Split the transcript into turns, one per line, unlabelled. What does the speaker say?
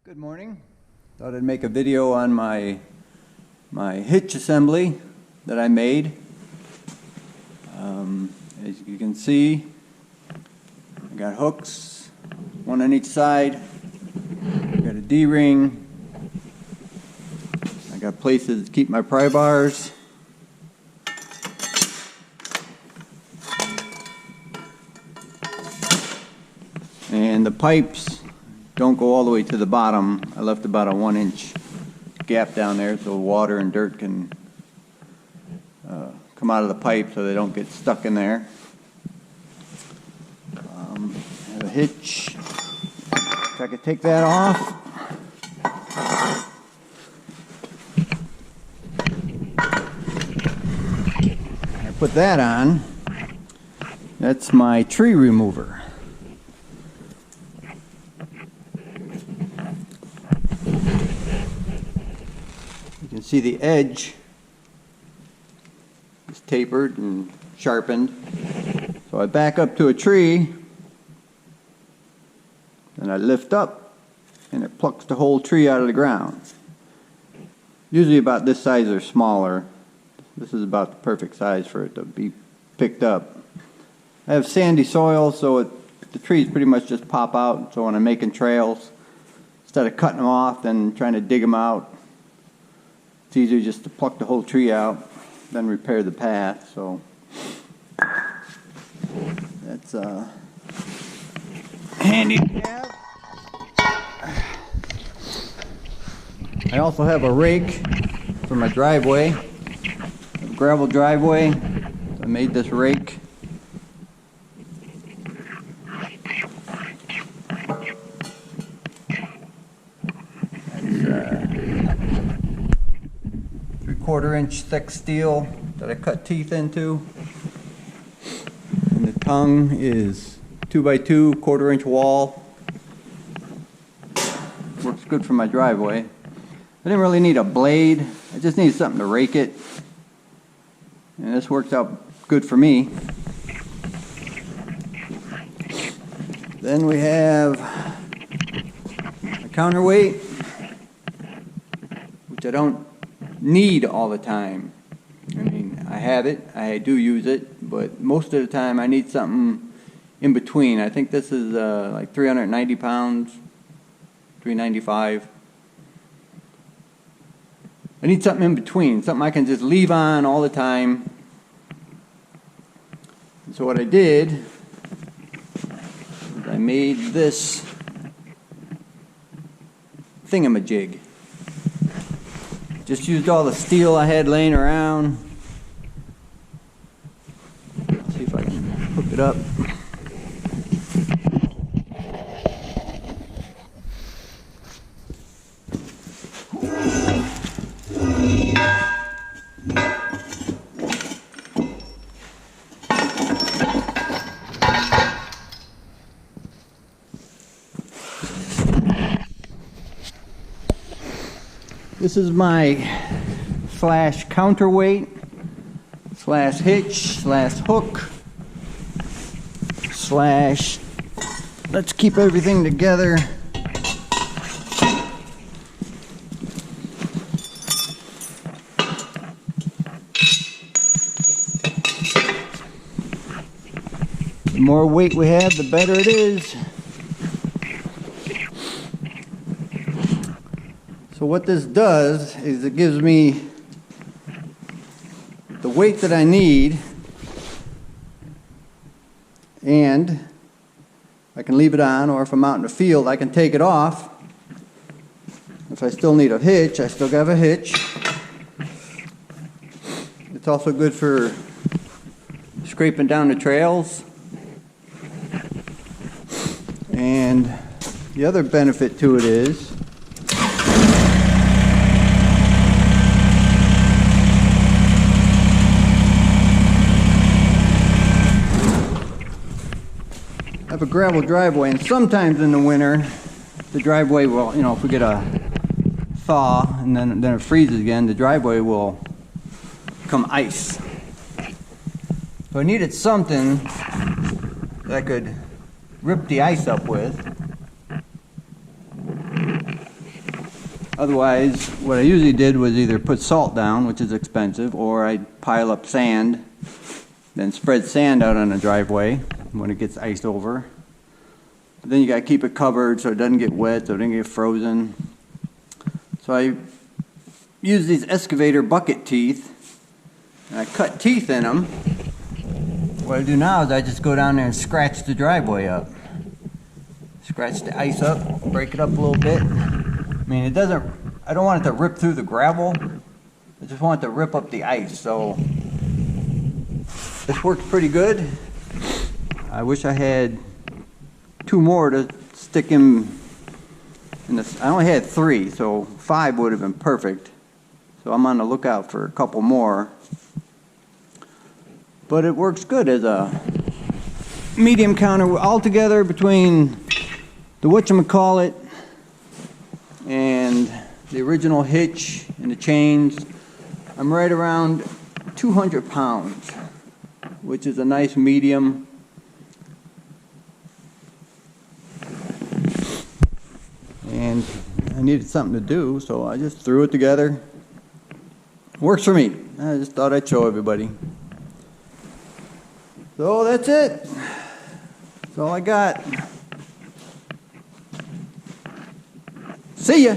Good morning. Thought I'd make a video on my hitch assembly that I made. As you can see, I got hooks, one on each side. I got a D-ring. I got places to keep my pry bars. And the pipes don't go all the way to the bottom. I left about a 1-inch gap down there so water and dirt can come out of the pipe so they don't get stuck in there. I have a hitch. If I could take that off. I put that on. That's my tree remover. You can see the edge is tapered and sharpened. So I back up to a tree, and I lift up, and it plucks the whole tree out of the ground. Usually about this size or smaller. This is about the perfect size for it to be picked up. I have sandy soil, so the trees pretty much just pop out. So when I'm making trails, instead of cutting them off and trying to dig them out, it's easier just to pluck the whole tree out, then repair the path. So that's handy to have. I also have a rake for my driveway, a gravel driveway. I made this rake. Quarter-inch thick steel that I cut teeth into, and the tongue is 2x2 quarter-inch wall. Works good for my driveway. I didn't really need a blade, I just needed something to rake it, and this works out good for me. Then we have a counterweight, which I don't need all the time. I mean, I have it, I do use it, but most of the time I need something in between. I think this is like 390 pounds, 395. I need something in between, something I can just leave on all the time. And so what I did is I made this thingamajig. Just used all the steel I had laying around. Let's see if I can hook it up. This is my slash counterweight, slash hitch, slash hook, slash, let's keep everything together. The more weight we have, the better it is. So what this does is it gives me the weight that I need, and I can leave it on, or if I'm out in the field I can take it off. If I still need a hitch, I still have a hitch. It's also good for scraping down the trails. And the other benefit to it is I have a gravel driveway, and sometimes in the winter the driveway will, you know, if we get a thaw and then it freezes again, the driveway will become ice. So I needed something that I could rip the ice up with. Otherwise, what I usually did was either put salt down, which is expensive, or I'd pile up sand, then spread sand out on the driveway when it gets iced over. But then you got to keep it covered so it doesn't get wet, so it doesn't get frozen. So I use these excavator bucket teeth, and I cut teeth in them. What I do now is I just go down there and scratch the driveway up. Scratch the ice up, break it up a little bit. I mean, I don't want it to rip through the gravel. I just want it to rip up the ice. So this works pretty good. I wish I had 2 more to stick in this. I only had 3, so 5 would have been perfect. So I'm on the lookout for a couple more. But it works good as a medium counter. Altogether, between the whatchamacallit and the original hitch and the chains, I'm right around 200 pounds, which is a nice medium. And I needed something to do, so I just threw it together. Works for me. I just thought I'd show everybody. So that's it. That's all I got. See ya.